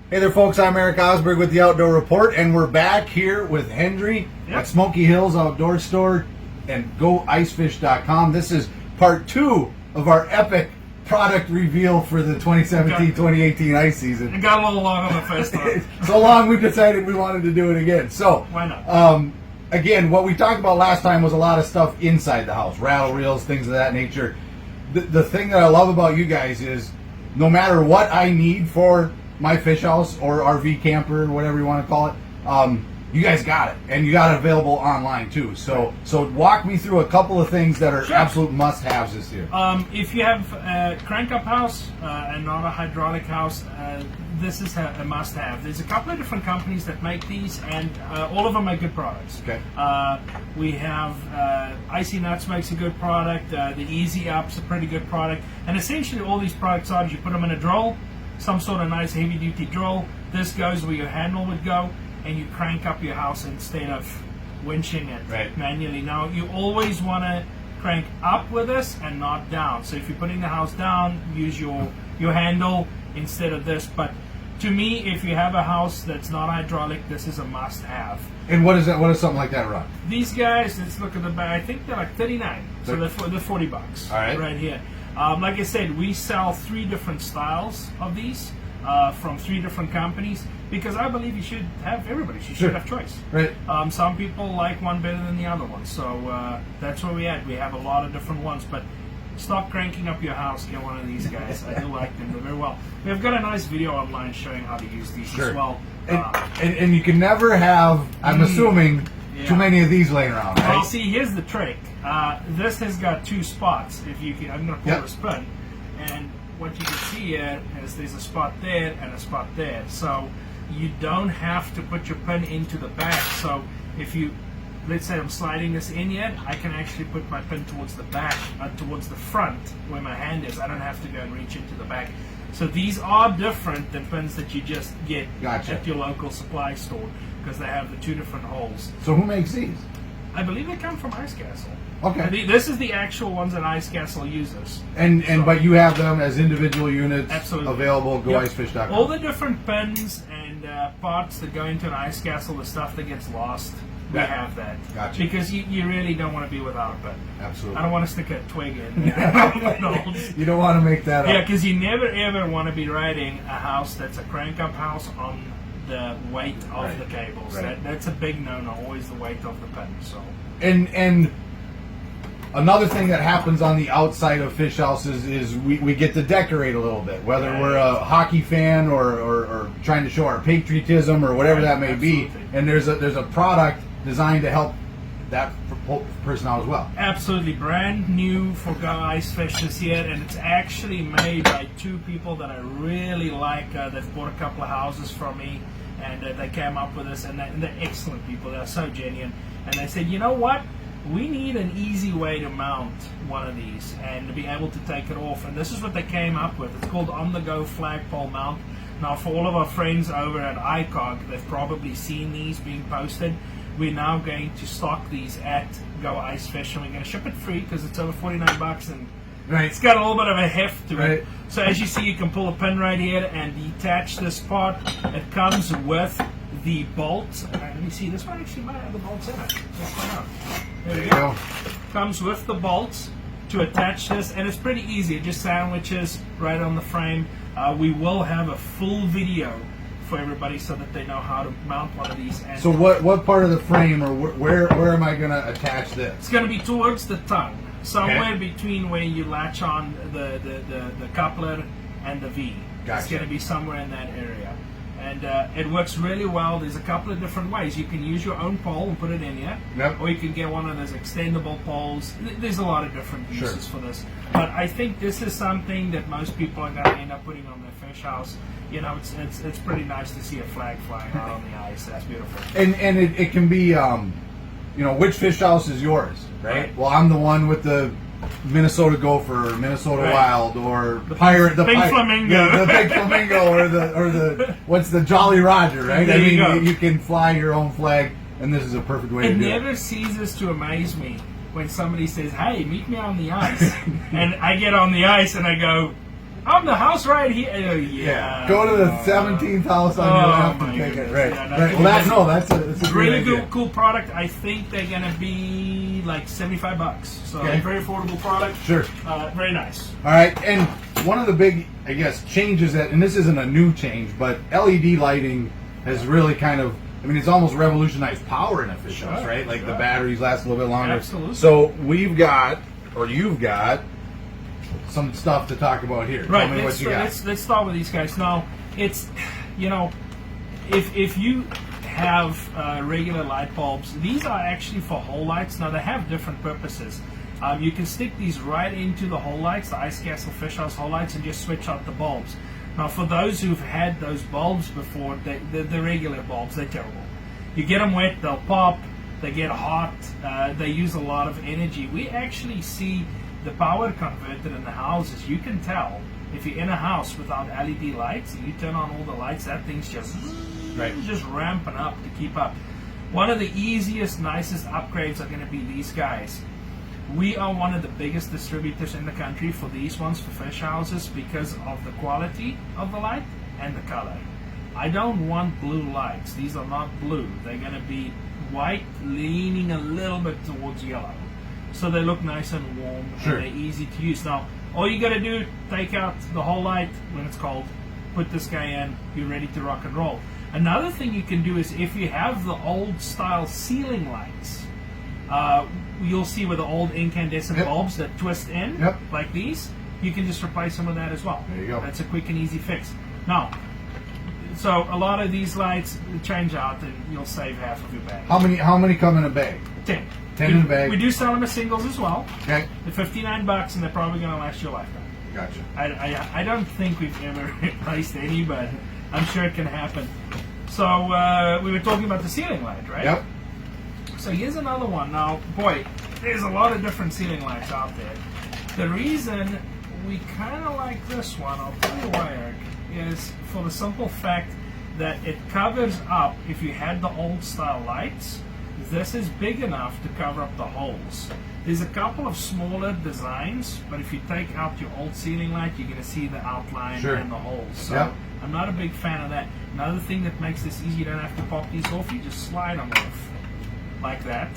Hey there, folks. I'm Erik Osberg with the Outdoor Report, and we're back here with Hendry at Smokey Hills Outdoor Store and GoIceFish.com. This is part 2 of our epic product reveal for the 2017-2018 ice season. It got a little long on the first one. So long, we've decided we wanted to do it again. So why not? Again, what we talked about last time was a lot of stuff inside the house, rattle reels, things of that nature. The thing that I love about you guys is no matter what I need for my fish house or RV camper, whatever you want to call it, you guys got it, and you got it available online too. So walk me through a couple of things that are absolute must-haves this year. If you have a crank-up house and not a hydraulic house, this is a must-have. There's a couple of different companies that make these, and all of them make good products. Okay. We have Icy Nuts makes a good product. The Easy Up's a pretty good product, and essentially all these products are: you put them in a drill, some sort of nice heavy-duty drill. This goes where your handle would go, and you crank up your house instead of winching it manually. Now, you always want to crank up with this and not down. So if you're putting the house down, use your handle instead of this. But to me, if you have a house that's not hydraulic, this is a must-have. And what is that? What does something like that run? These guys, let's look at the back. I think they're like $39. So they're $40. All right here. Like I said, we sell 3 different styles of these from 3 different companies, because I believe you should have everybody. You should have choice. Right. Some people like one better than the other one, so that's where we're at. We have a lot of different ones, but stop cranking up your house. Get one of these guys. I do like them. They're very well. We've got a nice video online showing how to use these as well. And you can never have, I'm assuming, too many of these laying around, right? Well, see, here's the trick. This has got 2 spots. If you can, I'm going to pull this pin, and what you can see here is there's a spot there and a spot there. So you don't have to put your pin into the back. So if you, let's say I'm sliding this in yet, I can actually put my pin towards the back, towards the front where my hand is. I don't have to go and reach into the back. So these are different than pins that you just get at your local supply store, because they have the 2 different holes. So who makes these? I believe they come from Ice Castle. Okay. This is the actual ones that Ice Castle uses. But you have them as individual units available. GoIceFish.com. All the different pins and parts that go into an Ice Castle, the stuff that gets lost, we have that. Gotcha. Because you really don't want to be without a pin. Absolutely. I don't want to stick a twig in. You don't want to make that up. Yeah, because you never ever want to be riding a house that's a crank-up house on the weight of the cables. That's a big no-no. Always the weight of the pin. So. And another thing that happens on the outside of fish houses is we get to decorate a little bit, whether we're a hockey fan or trying to show our patriotism or whatever that may be. And there's a product designed to help that person out as well. Absolutely. Brand new for Go Ice Fish this year, and it's actually made by 2 people that I really like. They've bought a couple of houses from me, and they came up with this, and they're excellent people. They're so genuine. And they said, you know what? We need an easy way to mount one of these and to be able to take it off. And this is what they came up with. It's called On-the-Go Flagpole Mount. Now, for all of our friends over at ICOG, they've probably seen these being posted. We're now going to stock these at Go Ice Fish, and we're going to ship it free because it's over $49, and it's got a little bit of a heft to it. So as you see, you can pull a pin right here and detach this part. It comes with the bolts. Let me see, this one actually might have the bolts in it. Let's find out. There you go. Comes with the bolts to attach this, and it's pretty easy. It just sandwiches right on the frame. We will have a full video for everybody so that they know how to mount one of these. And so what part of the frame, or where am I going to attach this? It's going to be towards the tongue, somewhere between where you latch on the coupler and the V. Gotcha. It's going to be somewhere in that area. And it works really well. There's a couple of different ways. You can use your own pole and put it in here, or you can get one of those extendable poles. There's a lot of different uses for this. But I think this is something that most people are going to end up putting on their fish house. You know, it's pretty nice to see a flag flying out on the ice. That's beautiful. And it can be, which fish house is yours, right? Well, I'm the one with the Minnesota Gopher, or Minnesota Wild, or the Pirate, the Big Flamingo, the Big Flamingo, or the what's the Jolly Roger, right? I mean, you can fly your own flag, and this is a perfect way to do it. It never ceases to amaze me when somebody says, "Hey, meet me on the ice," and I get on the ice and I go, I'm the house right here. Oh, yeah. Go to the 17th house on your left and take it. Right. Yeah, Right. Well, that's a really good good, cool product. I think they're gonna be like $75. So Okay. very affordable product. Sure. Very nice. All right, and one of the big, I guess, changes that, and this isn't a new change, but LED lighting has really kind of, I mean, it's almost revolutionized power in a fish house, Sure, right? Like sure. the batteries last a little bit longer. Absolutely. So you've got some stuff to talk about here. Right. Tell me what you got. Let's start with these guys. Now, it's, you know, if you have regular light bulbs, these are actually for hole lights. Now, they have different purposes. You can stick these right into the hole lights, the Ice Castle Fish House hole lights, and just switch out the bulbs. Now, for those who've had those bulbs before, the regular bulbs, they're terrible. You get them wet, they'll pop, they get hot, they use a lot of energy. We actually see the power converted in the houses. You can tell if you're in a house without LED lights and you turn on all the lights, that thing's just ramping up to keep up. One of the easiest, nicest upgrades are going to be these guys. We are one of the biggest distributors in the country for these ones for fish houses because of the quality of the light and the color. I don't want blue lights. These are not blue. They're going to be white, leaning a little bit towards yellow. So they look nice and warm, Sure. and they're easy to use. Now, all you got to do, take out the whole light when it's cold, put this guy in, you're ready to rock and roll. Another thing you can do is if you have the old style ceiling lights, you'll see with the old incandescent bulbs that twist in, like these, you can just replace them with that as well. There you go. That's a quick and easy fix. Now, so a lot of these lights change out and you'll save half of your bag. How many come in a bag? 10. 10 in a bag. We do sell them as singles as well. Okay. They're $59 and they're probably going to last you a lifetime. Gotcha. I don't think we've ever replaced any, but I'm sure it can happen. So we were talking about the ceiling light, right? Yep. So here's another one. Now, boy, there's a lot of different ceiling lights out there. The reason we kind of like this one, I'll tell you why, Erik, is for the simple fact that it covers up, if you had the old style lights, this is big enough to cover up the holes. There's a couple of smaller designs, but if you take out your old ceiling light, you're going to see the outline and the holes. So I'm not a big fan of that. Another thing that makes this easy, you don't have to pop these off, you just slide them off like that.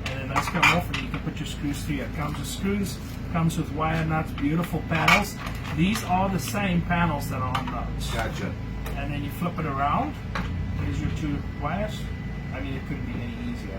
And then those come off and you can put your screws through. It comes with screws, comes with wire nuts, beautiful panels. These are the same panels that are on those. Gotcha. And then you flip it around. Here's your two wires. I mean, it couldn't be any easier.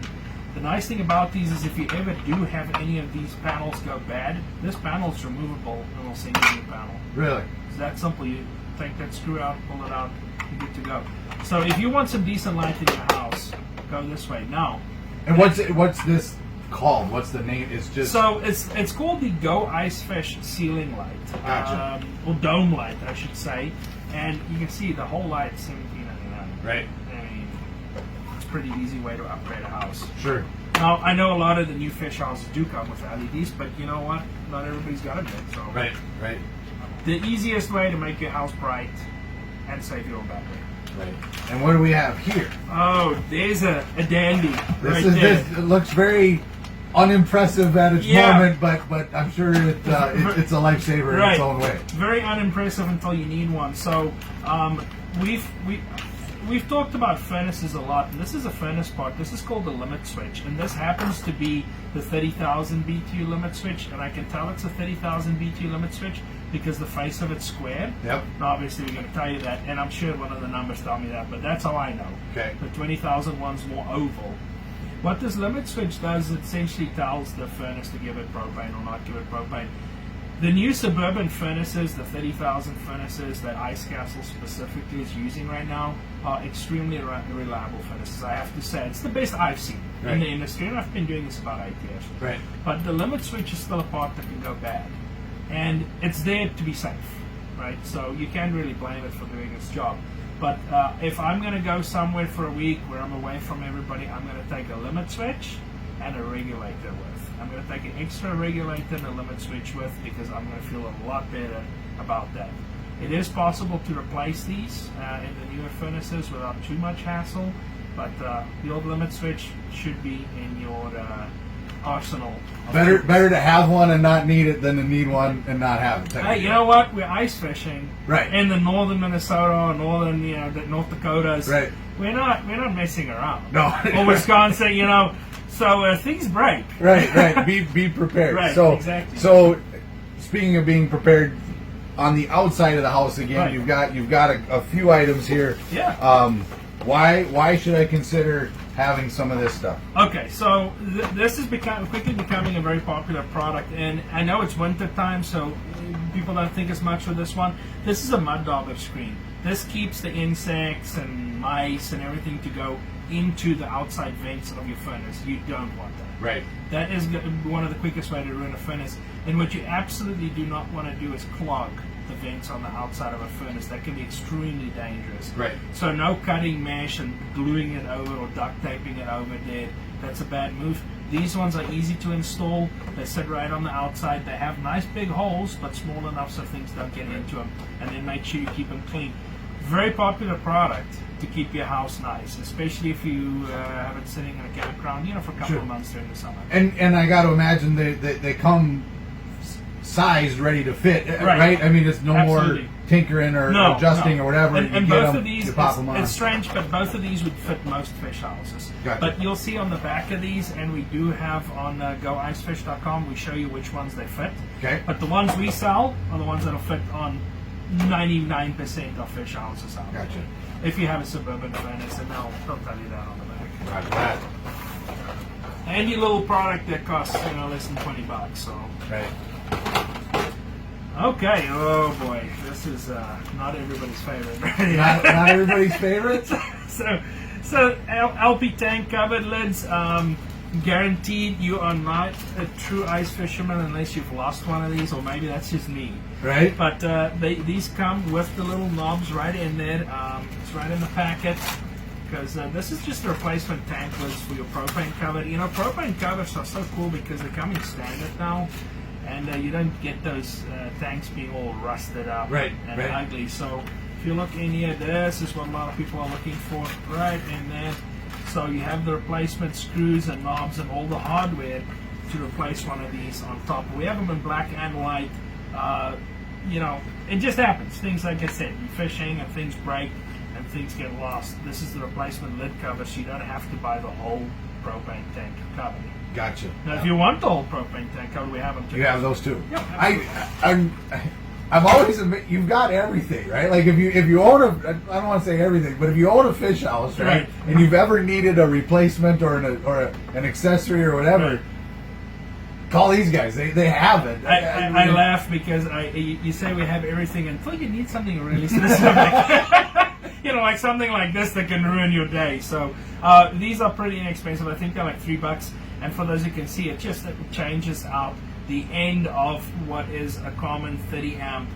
The nice thing about these is if you ever do have any of these panels go bad, this panel is removable and we'll send you a new panel. Really? It's that simple. You take that screw out, pull it out, you're good to go. So if you want some decent light in your house, go this way. Now, and what's this called? What's the name? It's just so it's called the Go Ice Fish ceiling light, Gotcha. Or dome light, I should say. And you can see the whole light's $17.99. right. I mean, it's a pretty easy way to upgrade a house. Sure. Now, I know a lot of the new fish houses do come with LEDs, but you know what? Not everybody's got it yet. So Right. Right. the easiest way to make your house bright and save your own battery. Right. And what do we have here? Oh, there's a dandy right This there. it looks very unimpressive at its moment, but I'm sure it's a lifesaver in its own way. Very unimpressive until you need one. So we've talked about furnaces a lot, and this is a furnace part. This is called the limit switch, and this happens to be the 30,000 BTU limit switch, and I can tell it's a 30,000 BTU limit switch because the face of it's squared. Yep. Now, obviously, we're going to tell you that, and I'm sure one of the numbers tell me that, but that's how I know. Okay. The 20,000 one's more oval. What this limit switch does, it essentially tells the furnace to give it propane or not give it propane. The new suburban furnaces, the 30,000 furnaces that Ice Castle specifically is using right now, are extremely reliable furnaces. I have to say, it's the best I've seen in the industry, and I've been doing this about 8 years. Right. But the limit switch is still a part that can go bad, and it's there to be safe, right? So you can't really blame it for doing its job. But if I'm going to go somewhere for a week where I'm away from everybody, I'm going to take a limit switch and a regulator with. I'm going to take an extra regulator and a limit switch with because I'm going to feel a lot better about that. It is possible to replace these in the newer furnaces without too much hassle, but the old limit switch should be in your arsenal. Better to have one and not need it than to need one and not have it. Hey, you know what? We're ice fishing Right. in the northern Minnesota or northern, the North Dakotas. Right. We're not messing around. No. Or Wisconsin, So things break. Right. Be prepared. Right, So exactly. So speaking of being prepared, on the outside of the house again, Right. you've got a few items here. Yeah. Why should I consider having some of this stuff? Okay, so this is quickly becoming a very popular product, and I know it's winter time, so people don't think as much of this one. This is a mud dauber screen. This keeps the insects and mice and everything to go into the outside vents of your furnace. You don't want that. Right. That is one of the quickest way to ruin a furnace. And what you absolutely do not want to do is clog the vents on the outside of a furnace. That can be extremely dangerous. Right. So no cutting mesh and gluing it over or duct taping it over there. That's a bad move. These ones are easy to install. They sit right on the outside. They have nice big holes, but small enough so things don't get into them. And then make sure you keep them clean. Very popular product to keep your house nice, especially if you have it sitting in a campground, for a couple of months during the summer. And I got to imagine they come sized, ready to fit, right? I mean, it's no Absolutely. more tinkering or adjusting or whatever. And you both get of them, these, you pop them on. it's strange, but both of these would fit most fish houses. Gotcha. But you'll see on the back of these, and we do have on goicefish.com, we show you which ones they fit. Okay. But the ones we sell are the ones that'll fit on 99% of fish houses out there. Gotcha. If you have a suburban furnace, and they'll tell you that on the back. Roger that. Any little product that costs less than $20. So. Right. Okay. Oh boy, this is not everybody's favorite. Not everybody's favorite. So LP tank covered lids. Guaranteed, you are not a true ice fisherman unless you've lost one of these, or maybe that's just me. Right. But these come with the little knobs right in there. It's right in the packet, because this is just a replacement tank lids for your propane cover. Propane covers are so cool because they're coming standard now, and you don't get those tanks being all rusted up and ugly. So if you look in here, this is what a lot of people are looking for, right in there. So you have the replacement screws and knobs and all the hardware to replace one of these on top. We have them in black and white. It just happens. Things, like I said, you're fishing and things break and things get lost. This is the replacement lid cover, so you don't have to buy the whole propane tank cover. Gotcha. Now, if you want the whole propane tank cover, we have them too. You have those too. Yeah, I've always admit you've got everything, right? Like if you own I don't want to say everything, but if you own a fish house, right, and you've ever needed a replacement or an accessory or whatever, call these guys. They have it. I laugh because you say we have everything until you need something really specific. Like something like this that can ruin your day. So these are pretty inexpensive. I think they're like $3. And for those who can see, it changes out the end of what is a common 30 amp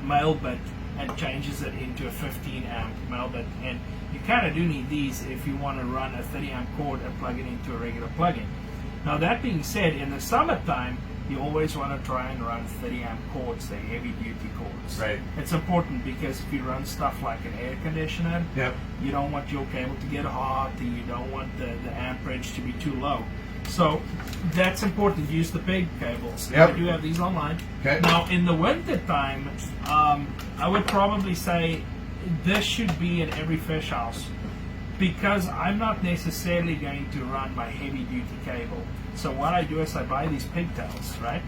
male bit and changes it into a 15 amp male bit. And you kind of do need these if you want to run a 30 amp cord and plug it into a regular plug-in. Now that being said, in the summertime, you always want to try and run 30 amp cords, they're heavy duty cords. Right. It's important because if you run stuff like an air conditioner, you don't want your cable to get hot, and you don't want the amperage to be too low. So that's important. Use the big cables. Yep. We do have these online. Okay. Now in the winter time, I would probably say this should be in every fish house, because I'm not necessarily going to run my heavy duty cable. So what I do is I buy these pigtails, right?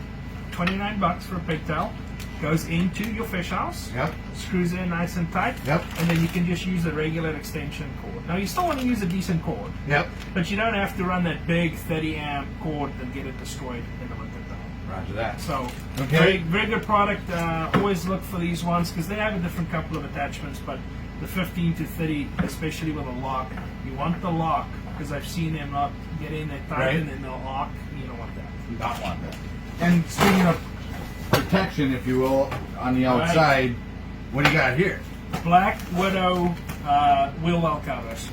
$29 for a pigtail. Goes into your fish house, screws in nice and tight, and then you can just use a regular extension cord. Now you still want to use a decent cord, but you don't have to run that big 30 amp cord and get it destroyed in the winter time. Roger that. So very, very good product. Always look for these ones because they have a different couple of attachments, but the 15 to 30, especially with a lock, you want the lock because I've seen them not get in there tight and then they'll lock. You don't want that. You don't want that. And speaking of protection, if you will, on the outside, what do you got here? Black Widow wheel well covers.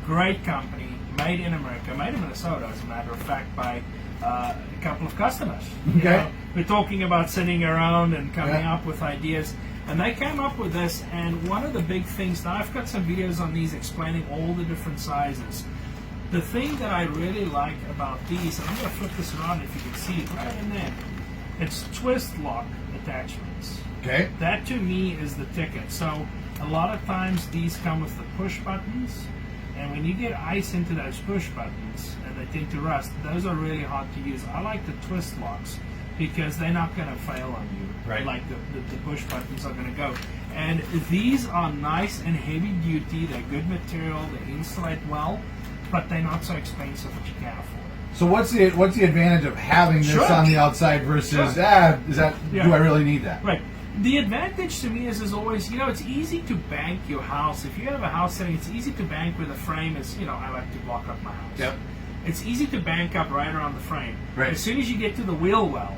Great company, made in America, made in Minnesota, as a matter of fact, by a couple of customers. We're talking about sitting around and coming up with ideas, and they came up with this. And one of the big things, now I've got some videos on these explaining all the different sizes. The thing that I really like about these, and I'm going to flip this around if you can see it right in there, it's twist lock attachments. Okay. That to me is the ticket. So a lot of times these come with the push buttons, and when you get ice into those push buttons and they tend to rust, those are really hard to use. I like the twist locks because they're not going to fail on you. Right. Like the push buttons are going to go. And these are nice and heavy duty. They're good material. They insulate well, but they're not so expensive that you can't afford. So what's the advantage of having this Sure. on the outside versus do I really need that? Right. The advantage to me is always, it's easy to bank your house. If you have a house setting, it's easy to bank where the frame is, I like to block up my house. Yep. It's easy to bank up right around the frame. Right. As soon as you get to the wheel well,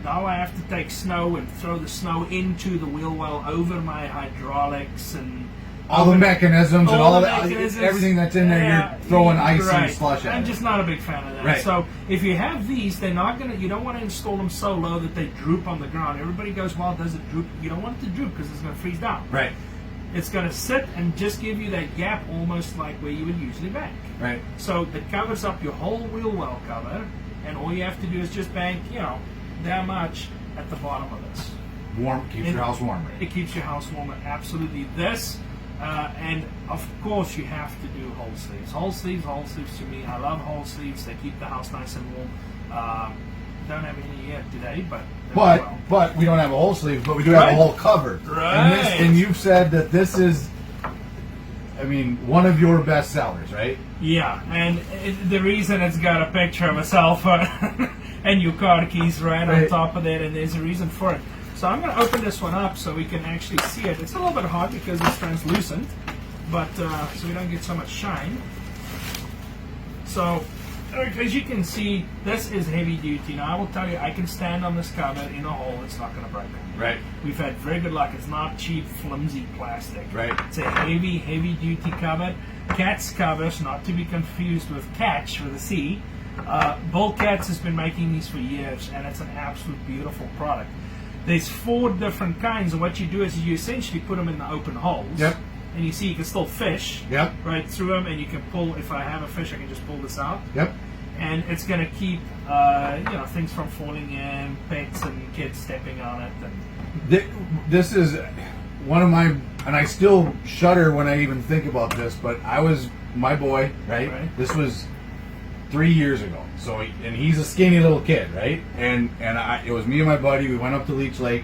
now I have to take snow and throw the snow into the wheel well over my hydraulics and all the mechanisms and all the that, mechanisms. everything that's in there, you're throwing ice and slush at I'm it. just not a big fan of that. Right. So if you have these, they're not gonna. You don't want to install them so low that they droop on the ground. Everybody goes, well, does it droop? You don't want it to droop because it's gonna freeze down. Right. It's gonna sit and just give you that gap, almost like where you would usually bank. Right. So it covers up your whole wheel well cover, and all you have to do is just bank, that much at the bottom of this. Warm, keeps your house warm. Right? It keeps your house warm. Absolutely. This. And of course, you have to do whole sleeves. Whole sleeves to me. I love whole sleeves. They keep the house nice and warm. Don't have any yet today, but we don't have a whole sleeve, but we do have a whole cover. Right. And you've said that this is, one of your best sellers, right? Yeah, and the reason it's got a picture of a cell phone and your car keys right on top of it, and there's a reason for it. So I'm going to open this one up so we can actually see it. It's a little bit hot because it's translucent, but so we don't get so much shine. So as you can see, this is heavy duty. Now I will tell you, I can stand on this cover in a hole. It's not going to break. Right. We've had very good luck. It's not cheap, flimsy plastic. Right. It's a heavy, heavy duty cover. Cat's covers, not to be confused with Catch with a C. Bull Cats has been making these for years, and it's an absolute beautiful product. There's 4 different kinds, and what you do is you essentially put them in the open holes. Yep. And you see you can still fish. Yep. Right through them, and you can pull. If I have a fish, I can just pull this out. Yep. And it's going to keep things from falling in, pets and kids stepping on it. And This is one of my, and I still shudder when I even think about this, but my boy, right? This was 3 years ago. So, and he's a skinny little kid, right? And it was me and my buddy. We went up to Leech Lake,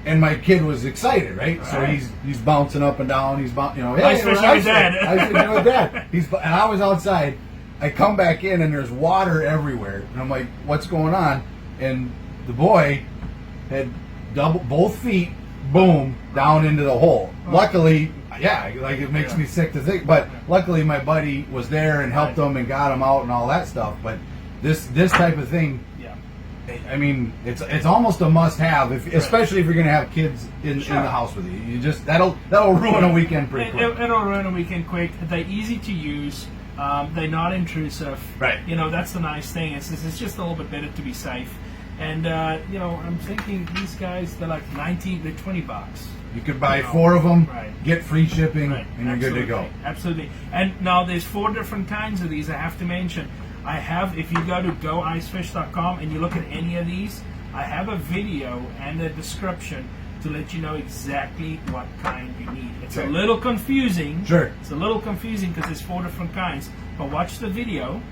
and my kid was excited, right? So he's bouncing up and down. He's hey, ice fishing with Dad. Ice fishing with Dad. And I was outside. I come back in, and there's water everywhere, and I'm like, "What's going on?" And the boy had both feet, boom, down into the hole. Luckily, it makes me sick to think, but luckily my buddy was there and helped him and got him out and all that stuff. But this type of thing, it's almost a must-have, especially if you're going to have kids in the house with you. You just that'll ruin a weekend pretty quick. It'll ruin a weekend quick. They're easy to use. They're not intrusive. Right. That's the nice thing. It's just a little bit better to be safe. And I'm thinking these guys, they're like they're $20. You could buy 4 of them, get free shipping, and you're good to go. Absolutely. And now there's 4 different kinds of these I have to mention. If you go to goicefish.com and you look at any of these, I have a video and a description to let you know exactly what kind you need. It's a little confusing. Sure. It's a little confusing because there's 4 different kinds. But watch the video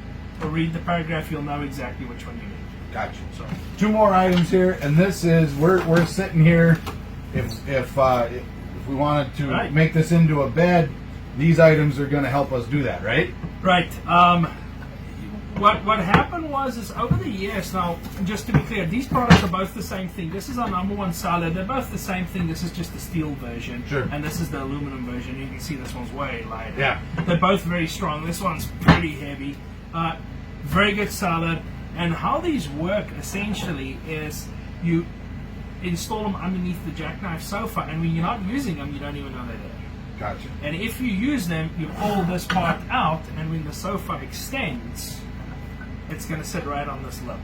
or read the paragraph, you'll know exactly which one you need. Gotcha. So 2 more items here, and this is we're sitting here. If we wanted to make this into a bed, these items are going to help us do that, right? Right. What happened was over the years, now just to be clear, these products are both the same thing. This is our #1 seller. They're both the same thing. This is just the steel version, and this is the aluminum version. You can see this one's way lighter. Yeah. They're both very strong. This one's pretty heavy. Very good seller. And how these work essentially is you install them underneath the jackknife sofa, and when you're not using them, you don't even know they're there. Gotcha. And if you use them, you pull this part out, and when the sofa extends, it's going to sit right on this lip.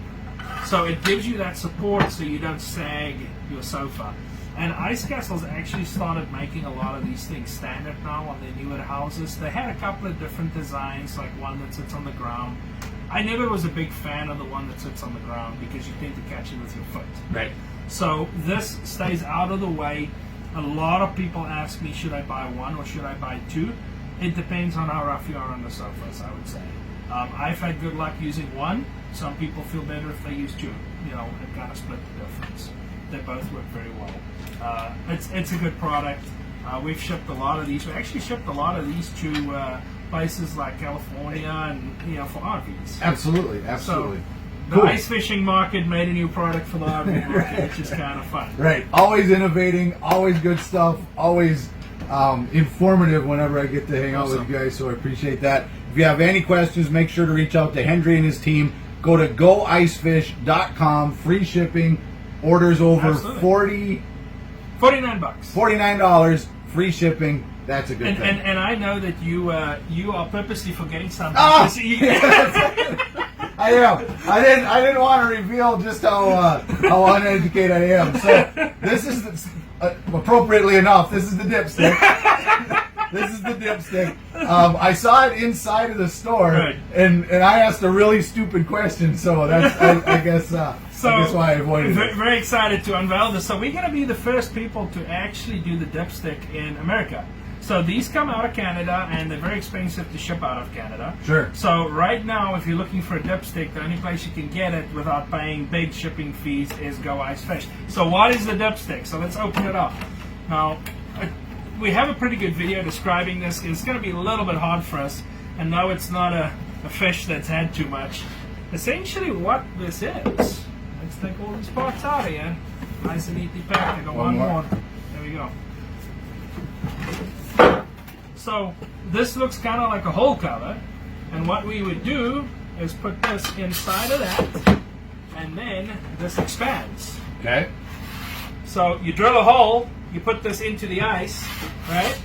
So it gives you that support so you don't sag your sofa. And Ice Castle's actually started making a lot of these things standard now on their newer houses. They had a couple of different designs, like one that sits on the ground. I never was a big fan of the one that sits on the ground because you tend to catch it with your foot. Right. So this stays out of the way. A lot of people ask me, should I buy one or should I buy two? It depends on how rough you are on the sofas, I would say. I've had good luck using one. Some people feel better if they use two. You know, and kind of split the difference. They both work very well. It's a good product. We've shipped a lot of these. We actually shipped a lot of these to places like California and, you know, for RVs. Absolutely, absolutely. So, the ice fishing market made a new product for the RV market, which is kind of fun. Right. Always innovating, always good stuff, always informative whenever I get to hang out with you guys, so I appreciate that. If you have any questions, make sure to reach out to Hendry and his team. Go to goicefish.com, free shipping, orders over $49, $49, free shipping. That's a good thing. And I know that you are purposely forgetting something. Oh! I am. I didn't want to reveal just how uneducated I am. So this is appropriately enough. This is the dipstick. This is the dipstick. I saw it inside of the store, right. and I asked a really stupid question. So that's I guess why I avoided it. Very excited to unveil this. So we're going to be the first people to actually do the dipstick in America. So these come out of Canada, and they're very expensive to ship out of Canada. Sure. So right now, if you're looking for a dipstick, the only place you can get it without paying big shipping fees is Go Ice Fish. So what is the dipstick? So let's open it up. Now, we have a pretty good video describing this. It's going to be a little bit hard for us, and no, it's not a fish that's had too much. Essentially what this is, let's take all these parts out of here. Nice and neatly packed. I got one more. There we go. So this looks kind of like a hole cover, and what we would do is put this inside of that, and then this expands. Okay. So you drill a hole, you put this into the ice, right?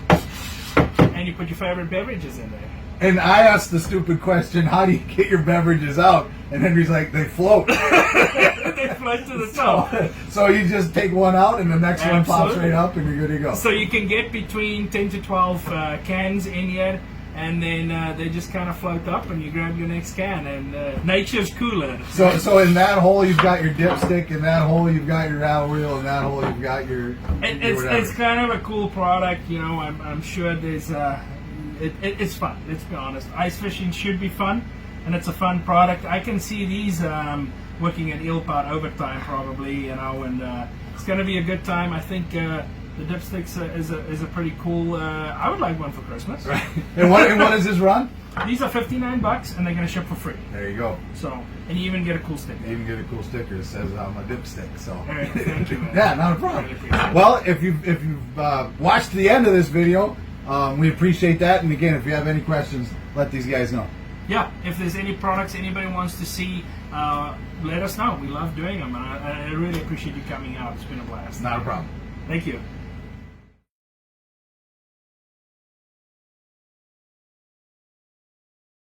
And you put your favorite beverages in there. And I asked the stupid question, how do you get your beverages out? And Henry's like, they float. They float to the top. So you just take one out and the next one pops right up and you're good to go. So you can get between 10 to 12 cans in here, and then they just kind of float up and you grab your next can, and nature's cooler. So in that hole you've got your dipstick, in that hole you've got your rattle reel, in that hole you've got your it's kind of a cool product, you know. I'm sure there's it's fun. Let's be honest. Ice fishing should be fun, and it's a fun product. I can see these working at Eelpad overtime probably, you know, and it's going to be a good time. I think the dipsticks is a pretty cool. I would like one for Christmas. Right. And what does this run? These are $59, and they're going to ship for free. There you go. So, and you even get a cool sticker. You even get a cool sticker that says I'm a dipstick. So. Eric, thank you, man. Yeah, not a problem. Really, well, if you've watched the end of this video, we appreciate that. And again, if you have any questions, let these guys know. Yeah, if there's any products anybody wants to see, let us know. We love doing them. I really appreciate you coming out. It's been a blast. Not a problem. Thank you.